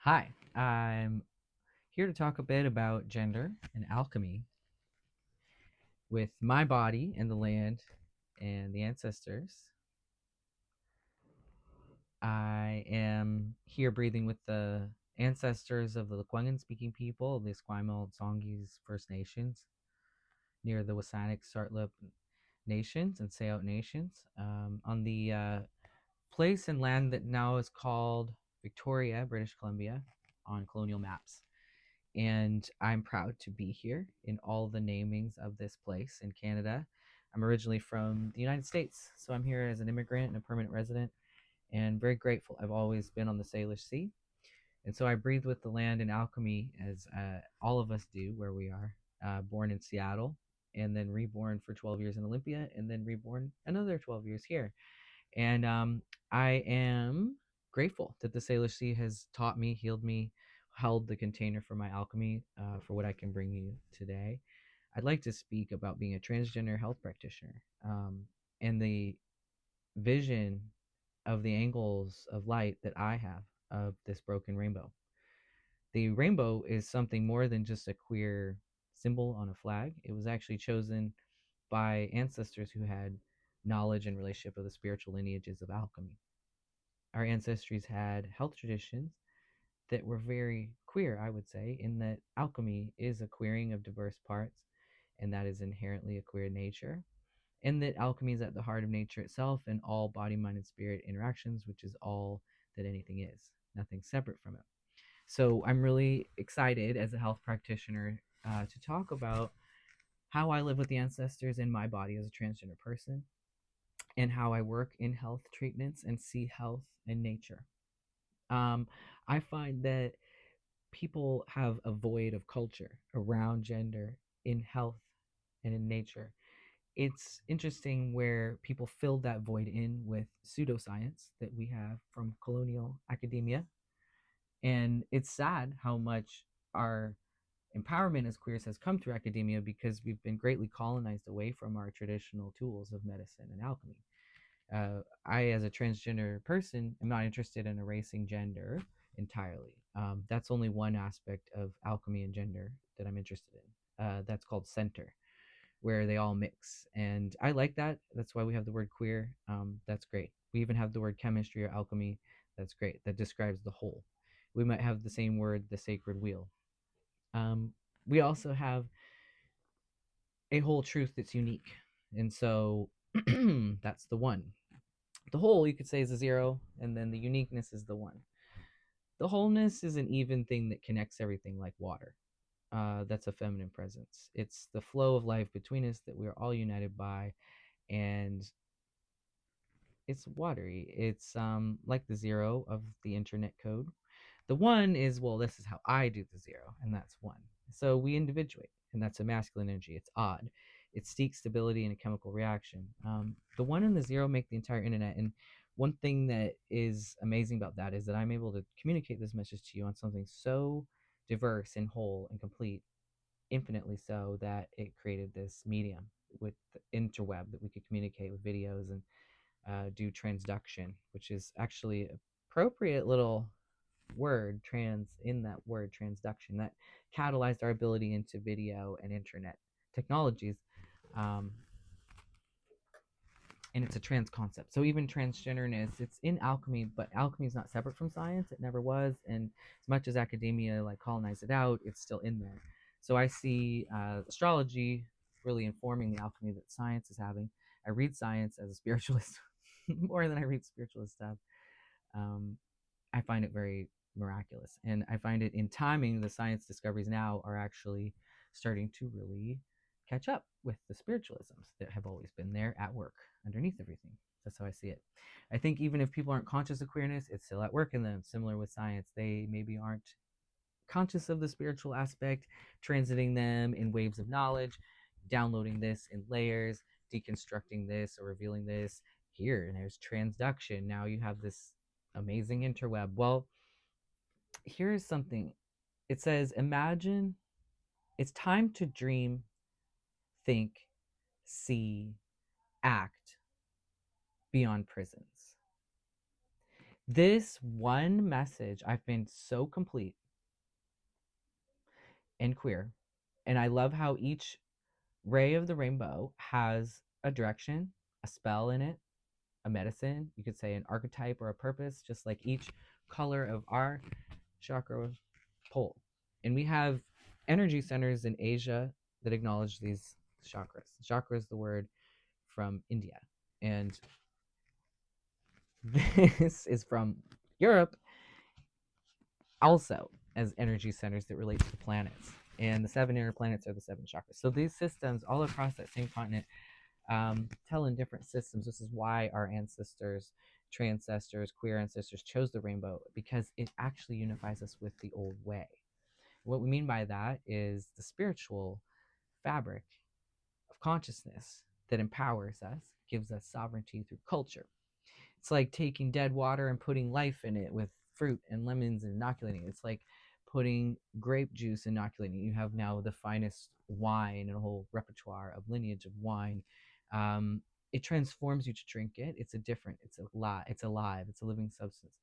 Hi, I'm here to talk a bit about gender and alchemy with my body and the land and the ancestors. I am here breathing with the ancestors of the Lekwungen speaking people, the Esquimalt, Songhees First Nations, near the Wasanic, Sartlip Nations and Sayout Nations, on the place and land that now is called Victoria, British Columbia, on colonial maps. And I'm proud to be here in all the namings of this place in Canada. I'm originally from the United States, so I'm here as an immigrant and a permanent resident, and very grateful. I've always been on the Salish Sea, and so I breathe with the land in alchemy, as all of us do where we are. Born in Seattle, and then reborn for 12 years in Olympia, and then reborn another 12 years here. And I am grateful that the Salish Sea has taught me, healed me, held the container for my alchemy, for what I can bring you today. I'd like to speak about being a transgender health practitioner, and the vision of the angles of light that I have of this broken rainbow. The rainbow is something more than just a queer symbol on a flag. It was actually chosen by ancestors who had knowledge and relationship of the spiritual lineages of alchemy. Our ancestors had health traditions that were very queer, I would say, in that alchemy is a queering of diverse parts, and that is inherently a queer nature, and that alchemy is at the heart of nature itself and all body, mind, and spirit interactions, which is all that anything is, nothing separate from it. So I'm really excited as a health practitioner to talk about how I live with the ancestors in my body as a transgender person, and how I work in health treatments and see health in nature. Um, I find that people have a void of culture around gender in health and in nature. It's interesting where people filled that void in with pseudoscience that we have from colonial academia. And it's sad how much our empowerment as queers has come through academia because we've been greatly colonized away from our traditional tools of medicine and alchemy. I, as a transgender person, am not interested in erasing gender entirely. That's only one aspect of alchemy and gender that I'm interested in. That's called center, where they all mix. And I like that. That's why we have the word queer. That's great. We even have the word chemistry or alchemy. That's great. That describes the whole. We might have the same word, the sacred wheel. Um, we also have a whole truth that's unique. And so that's the one. The whole, you could say, is a zero, and then the uniqueness is the one. The wholeness is an even thing that connects everything, like water. That's a feminine presence. It's the flow of life between us that we are all united by, and it's watery. It's like the zero of the internet code. The one is, well, this is how I do the zero, and that's one. So we individuate, and that's a masculine energy. It's odd. It seeks stability in a chemical reaction. The one and the zero make the entire internet. And one thing that is amazing about that is that I'm able to communicate this message to you on something so diverse and whole and complete, infinitely so, that it created this medium with the interweb that we could communicate with videos and do transduction, which is actually an appropriate little word, trans, in that word transduction, that catalyzed our ability into video and internet technologies. um, and it's a trans concept. So even transgenderness, it's in alchemy, but alchemy is not separate from science. It never was, and as much as academia like colonized it out, it's still in there. So I see astrology really informing the alchemy that science is having. I read science as a spiritualist more than I read spiritualist stuff. um, I find it very miraculous. And I find it in timing, the science discoveries now are actually starting to really catch up with the spiritualisms that have always been there at work underneath everything. That's how I see it. I think even if people aren't conscious of queerness, it's still at work in them. Similar with science, they maybe aren't conscious of the spiritual aspect, transiting them in waves of knowledge, downloading this in layers, deconstructing this or revealing this here. And there's transduction. Now you have this amazing interweb. Well, here's something. It says, imagine it's time to dream, think, see, act beyond prisons. This one message I find so complete and queer. And I love how each ray of the rainbow has a direction, a spell in it, a medicine, you could say an archetype or a purpose, just like each color of our chakra pole. And we have energy centers in Asia that acknowledge these chakras. Chakra is the word from India. And this is from Europe, also as energy centers that relate to the planets. And the seven inner planets are the seven chakras. So these systems all across that same continent tell in different systems. This is why our ancestors, transcestors, queer ancestors chose the rainbow, because it actually unifies us with the old way. What we mean by that is the spiritual fabric of consciousness that empowers us, gives us sovereignty through culture. It's like taking dead water and putting life in it with fruit and lemons and inoculating it. It's like putting grape juice, inoculating it. You have now the finest wine and a whole repertoire of lineage of wine. It transforms you to drink it. It's a different, it's alive, it's a living substance.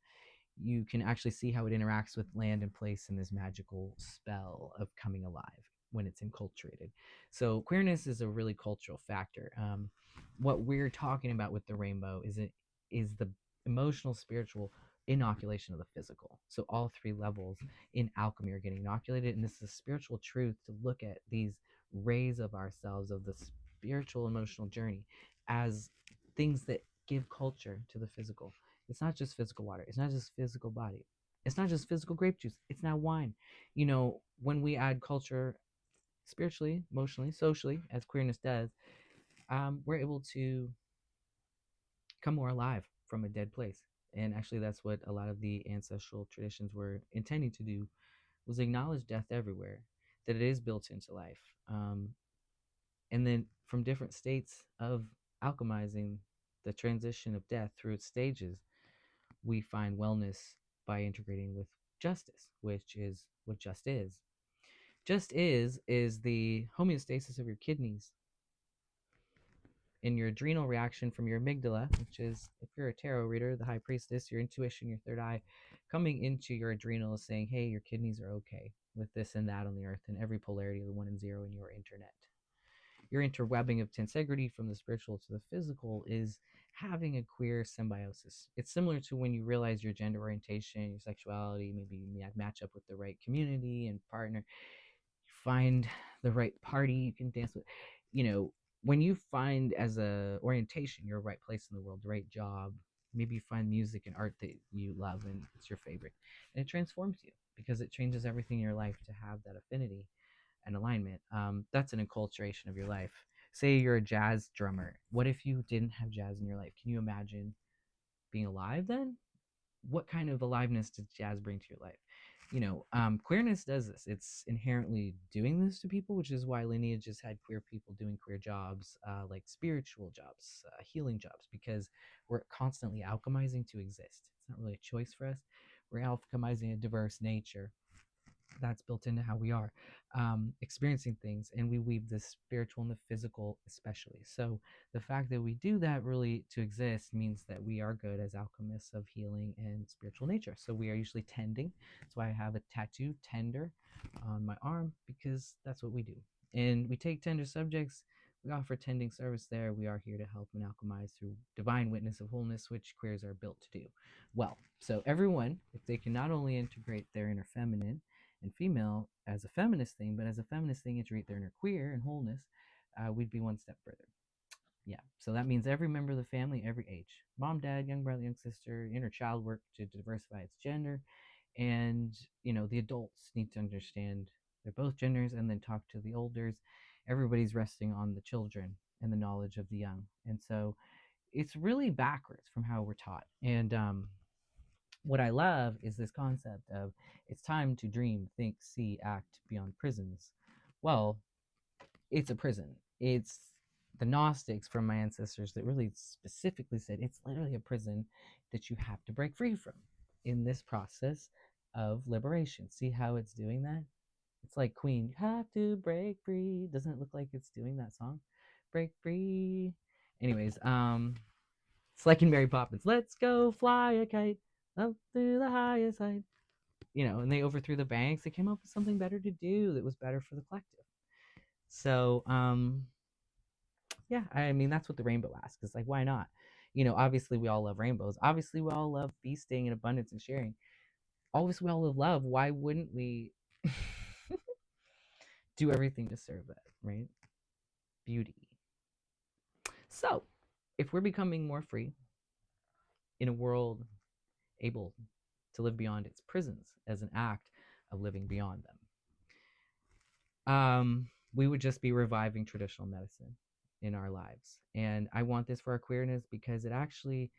You can actually see how it interacts with land and place in this magical spell of coming alive when it's enculturated. So queerness is a really cultural factor. What we're talking about with the rainbow is the emotional, spiritual inoculation of the physical. So all three levels in alchemy are getting inoculated, and this is a spiritual truth to look at these rays of ourselves, of the spiritual emotional journey, as things that give culture to the physical. It's not just physical water. It's not just physical body. It's not just physical grape juice. It's now wine. When we add culture spiritually, emotionally, socially, as queerness does, we're able to come more alive from a dead place. And actually, that's what a lot of the ancestral traditions were intending to do, was acknowledge death everywhere, that it is built into life. And then from different states of alchemizing the transition of death through its stages, we find wellness by integrating with justice, which is what just is. Just is the homeostasis of your kidneys and your adrenal reaction from your amygdala, which is, if you're a tarot reader, the high priestess, your intuition, your third eye, coming into your adrenals saying, hey, your kidneys are okay with this and that on the earth, and every polarity of the 1 and 0 in your internet. Your interwebbing of tensegrity from the spiritual to the physical is having a queer symbiosis. It's similar to when you realize your gender orientation, your sexuality, maybe you match up with the right community and partner, you find the right party you can dance with. When you find as a orientation your right place in the world, the right job, maybe you find music and art that you love and it's your favorite, and it transforms you because it changes everything in your life to have that affinity and alignment. That's an enculturation of your life. Say you're a jazz drummer. What if you didn't have jazz in your life? Can you imagine being alive then? What kind of aliveness does jazz bring to your life? Queerness does this. It's inherently doing this to people, which is why lineage has had queer people doing queer jobs, like spiritual jobs, healing jobs, because we're constantly alchemizing to exist. It's not really a choice for us. We're alchemizing a diverse nature that's built into how we are experiencing things, and we weave the spiritual and the physical especially. So the fact that we do that really to exist means that we are good as alchemists of healing and spiritual nature. So we are usually tending. That's why I have a tattoo, tender, on my arm, because that's what we do. And we take tender subjects, we offer tending service there. We are here to help and alchemize through divine witness of wholeness, which queers are built to do well. So everyone, if they can not only integrate their inner feminine and female as a feminist thing, but as a feminist thing, integrate their inner queer and wholeness, we'd be one step further. Yeah. So that means every member of the family, every age, mom, dad, young brother, young sister, inner child work to diversify its gender. And, the adults need to understand they're both genders and then talk to the elders. Everybody's resting on the children and the knowledge of the young. And so it's really backwards from how we're taught. And what I love is this concept of it's time to dream, think, see, act beyond prisons. Well, it's a prison. It's the Gnostics from my ancestors that really specifically said it's literally a prison that you have to break free from in this process of liberation. See how it's doing that? It's like Queen, you have to break free. Doesn't it look like it's doing that song? Break free. Anyways, it's like in Mary Poppins. Let's go fly a kite. up to the highest height. And they overthrew the banks. They came up with something better to do that was better for the collective. So, yeah, I mean, that's what the rainbow asks. It's like, why not? Obviously we all love rainbows. Obviously we all love feasting and abundance and sharing. Obviously we all love. Why wouldn't we do everything to serve that, right? Beauty. So, if we're becoming more free in a world able to live beyond its prisons as an act of living beyond them, we would just be reviving traditional medicine in our lives. And I want this for our queerness because it actually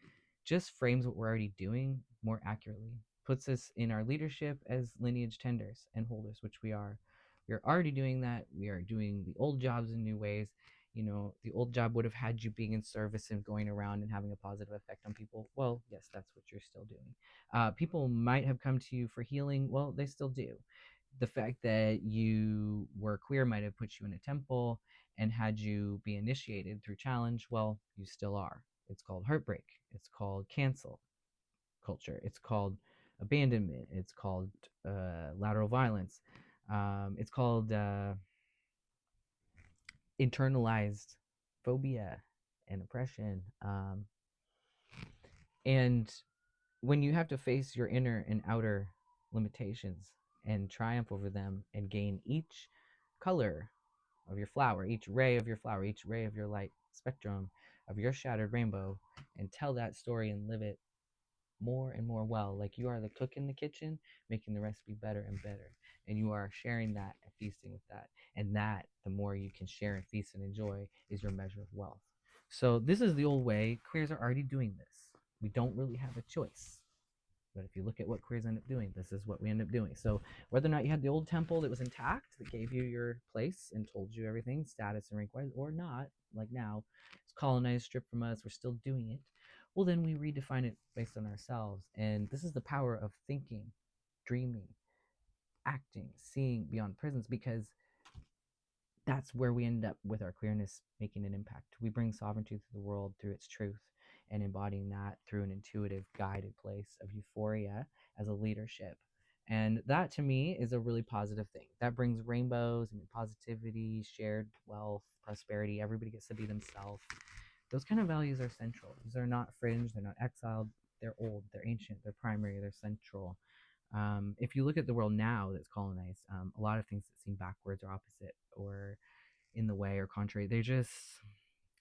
just frames what we're already doing more accurately, puts us in our leadership as lineage tenders and holders, which we are. We are already doing that. We are doing the old jobs in new ways. The old job would have had you being in service and going around and having a positive effect on people. Well, yes, that's what you're still doing. People might have come to you for healing. Well, they still do. The fact that you were queer might have put you in a temple and had you be initiated through challenge. Well, you still are. It's called heartbreak. It's called cancel culture. It's called abandonment. It's called lateral violence. It's called internalized phobia and oppression. And when you have to face your inner and outer limitations and triumph over them and gain each color of your flower, each ray of your flower, each ray of your light spectrum of your shattered rainbow, and tell that story and live it more and more well, like you are the cook in the kitchen, making the recipe better and better, and you are sharing that and feasting with that, and that the more you can share and feast and enjoy is your measure of wealth. So this is the old way. Queers are already doing this. We don't really have a choice. But if you look at what queers end up doing, this is what we end up doing. So whether or not you had the old temple that was intact, that gave you your place and told you everything, status and rank wise, or not, like now, it's colonized, stripped from us, we're still doing it. Well, then we redefine it based on ourselves. And this is the power of thinking, dreaming, acting, seeing beyond prisons, because that's where we end up with our queerness making an impact. We bring sovereignty to the world through its truth and embodying that through an intuitive, guided place of euphoria as a leadership. And that to me is a really positive thing. That brings rainbows and positivity, shared wealth, prosperity. Everybody gets to be themselves. Those kind of values are central. These are not fringe, they're not exiled, they're old, they're ancient, they're primary, they're central. If you look at the world now that's colonized, a lot of things that seem backwards or opposite or in the way or contrary, they're just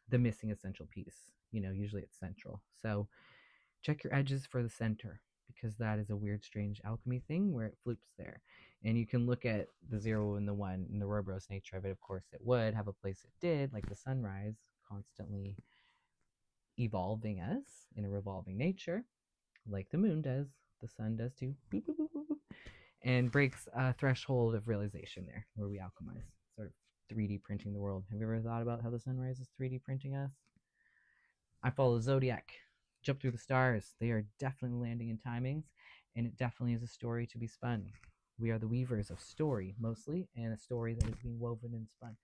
the missing essential piece. Usually it's central. So check your edges for the center, because that is a weird, strange alchemy thing where it floops there. And you can look at the 0 and the 1 and the Ouroboros nature of it. Of course, it would have a place it did, like the sunrise, constantly evolving us in a revolving nature, like the moon does, the sun does too. Boop, boop, boop, boop, boop. And breaks a threshold of realization there where we alchemize, sort of 3D printing the world. Have you ever thought about how the sunrise is 3D printing us? I follow the zodiac, jump through the stars. They are definitely landing in timings, and it definitely is a story to be spun. We are the weavers of story mostly, and a story that is being woven and spun.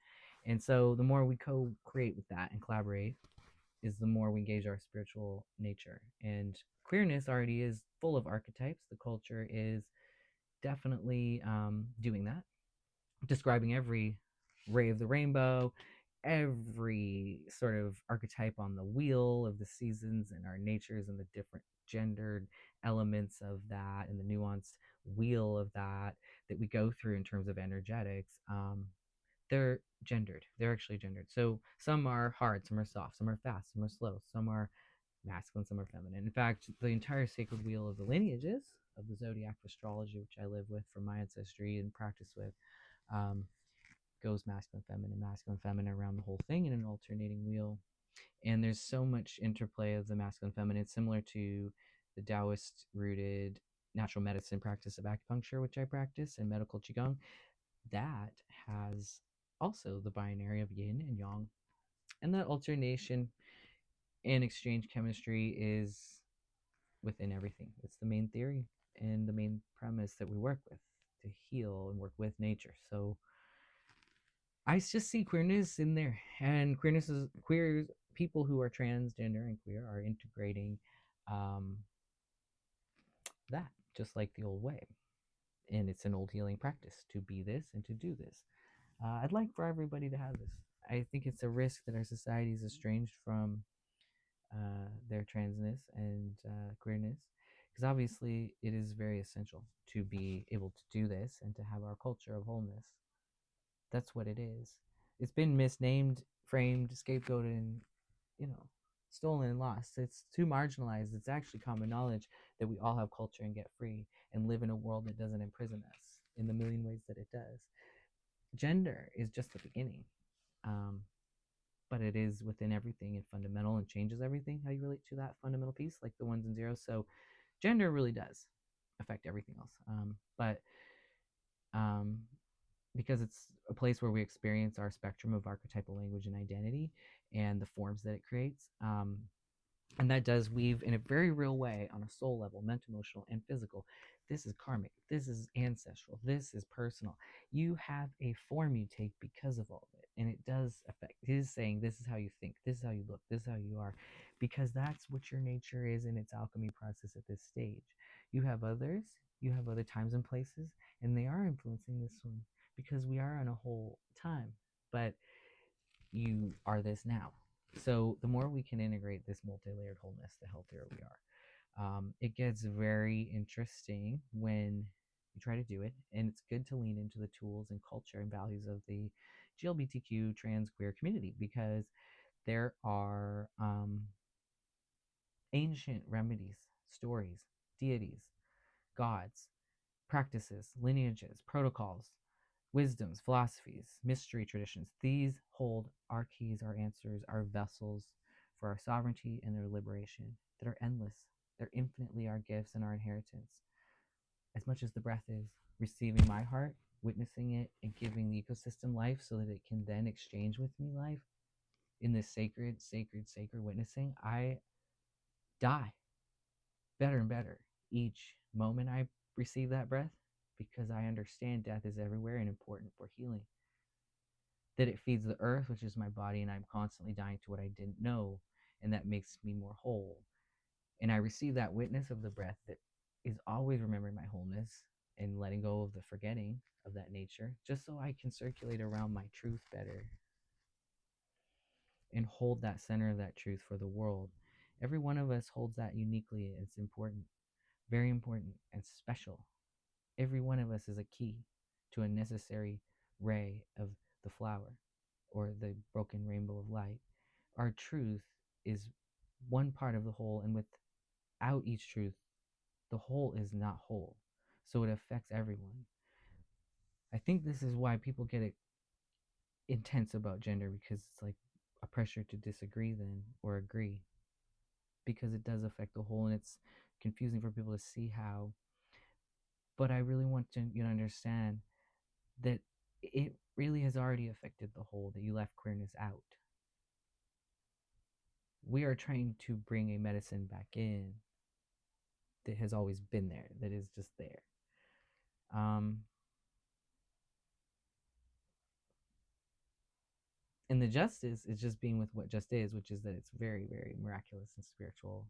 And so the more we co-create with that and collaborate, is the more we engage our spiritual nature. And queerness already is full of archetypes. The culture is definitely doing that, describing every ray of the rainbow, every sort of archetype on the wheel of the seasons and our natures and the different gendered elements of that and the nuanced wheel of that we go through in terms of energetics. They're gendered. They're actually gendered. So some are hard, some are soft, some are fast, some are slow, some are masculine, some are feminine. In fact, the entire sacred wheel of the lineages of the zodiac astrology, which I live with from my ancestry and practice with, um, goes masculine, feminine around the whole thing in an alternating wheel. And there's so much interplay of the masculine, feminine. It's similar to the Taoist rooted natural medicine practice of acupuncture, which I practice, and medical Qigong. That has also the binary of yin and yang. And that alternation and exchange chemistry is within everything. It's the main theory and the main premise that we work with to heal and work with nature. So I just see queerness in there, and queerness is queer people who are transgender and queer are integrating um, that, just like the old way. And it's an old healing practice to be this and to do this. I'd like for everybody to have this. I think it's a risk that our society is estranged from their transness and queerness, because obviously it is very essential to be able to do this and to have our culture of wholeness. That's what it is. It's been misnamed, framed, scapegoated, and stolen and lost. It's too marginalized. It's actually common knowledge that we all have culture and get free and live in a world that doesn't imprison us in the million ways that it does. Gender is just the beginning. Um, but it is within everything and fundamental and changes everything, how you relate to that fundamental piece, like the ones and zeros. So gender really does affect everything else. But um, because it's a place where we experience our spectrum of archetypal language and identity and the forms that it creates. And that does weave in a very real way on a soul level, mental, emotional, and physical. This is karmic. This is ancestral. This is personal. You have a form you take because of all of it. And it does affect. It is saying this is how you think, this is how you look, this is how you are, because that's what your nature is in its alchemy process at this stage. You have others, you have other times and places, and they are influencing this one because we are on a whole time. But you are this now. So the more we can integrate this multi-layered wholeness, the healthier we are. It gets very interesting when you try to do it, and it's good to lean into the tools and culture and values of the GLBTQ trans queer community, because there are ancient remedies, stories, deities, gods, practices, lineages, protocols, wisdoms, philosophies, mystery traditions. These hold our keys, our answers, our vessels for our sovereignty and their liberation that are endless. They're infinitely our gifts and our inheritance. As much as the breath is receiving my heart, witnessing it, and giving the ecosystem life so that it can then exchange with me life in this sacred, sacred, sacred witnessing, I die better and better each moment I receive that breath, because I understand death is everywhere and important for healing. That it feeds the earth, which is my body, and I'm constantly dying to what I didn't know, and that makes me more whole. And I receive that witness of the breath that is always remembering my wholeness and letting go of the forgetting of that nature, just so I can circulate around my truth better and hold that center of that truth for the world. Every one of us holds that uniquely. It's important, very important, and special. Every one of us is a key to a necessary ray of the flower or the broken rainbow of light. Our truth is one part of the whole, and without each truth, the whole is not whole. So it affects everyone. I think this is why people get intense about gender, because it's like a pressure to disagree then or agree, because it does affect the whole, and it's confusing for people to see how. But I really want you to understand that it really has already affected the whole, that you left queerness out. We are trying to bring a medicine back in that has always been there, that is just there. Um, and the justice is just being with what just is, which is that it's very, very miraculous and spiritual.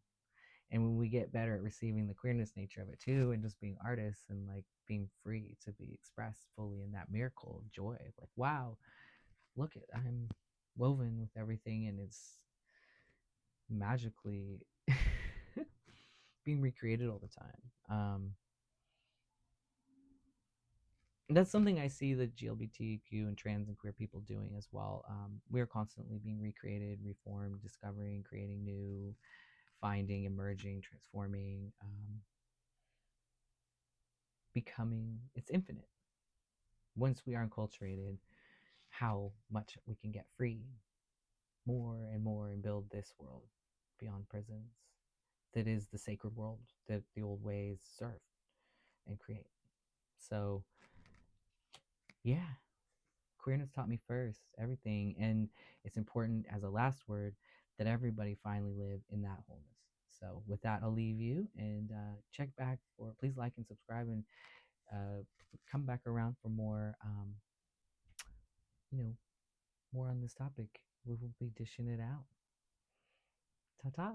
And when we get better at receiving the queerness nature of it too, and just being artists and like being free to be expressed fully in that miracle of joy, like, wow, look at, I'm woven with everything, and it's magically being recreated all the time. That's something I see the GLBTQ and trans and queer people doing as well. We're constantly being recreated, reformed, discovering, creating new, finding, emerging, transforming, becoming. It's infinite. Once we are enculturated, how much we can get free more and more and build this world beyond prisons that is the sacred world that the old ways serve and create. So, yeah, queerness taught me first everything, and it's important as a last word that everybody finally live in that wholeness. So with that, I'll leave you, and check back, or please like and subscribe, and uh, come back around for more you know more on this topic. We will be dishing it out. Ta ta.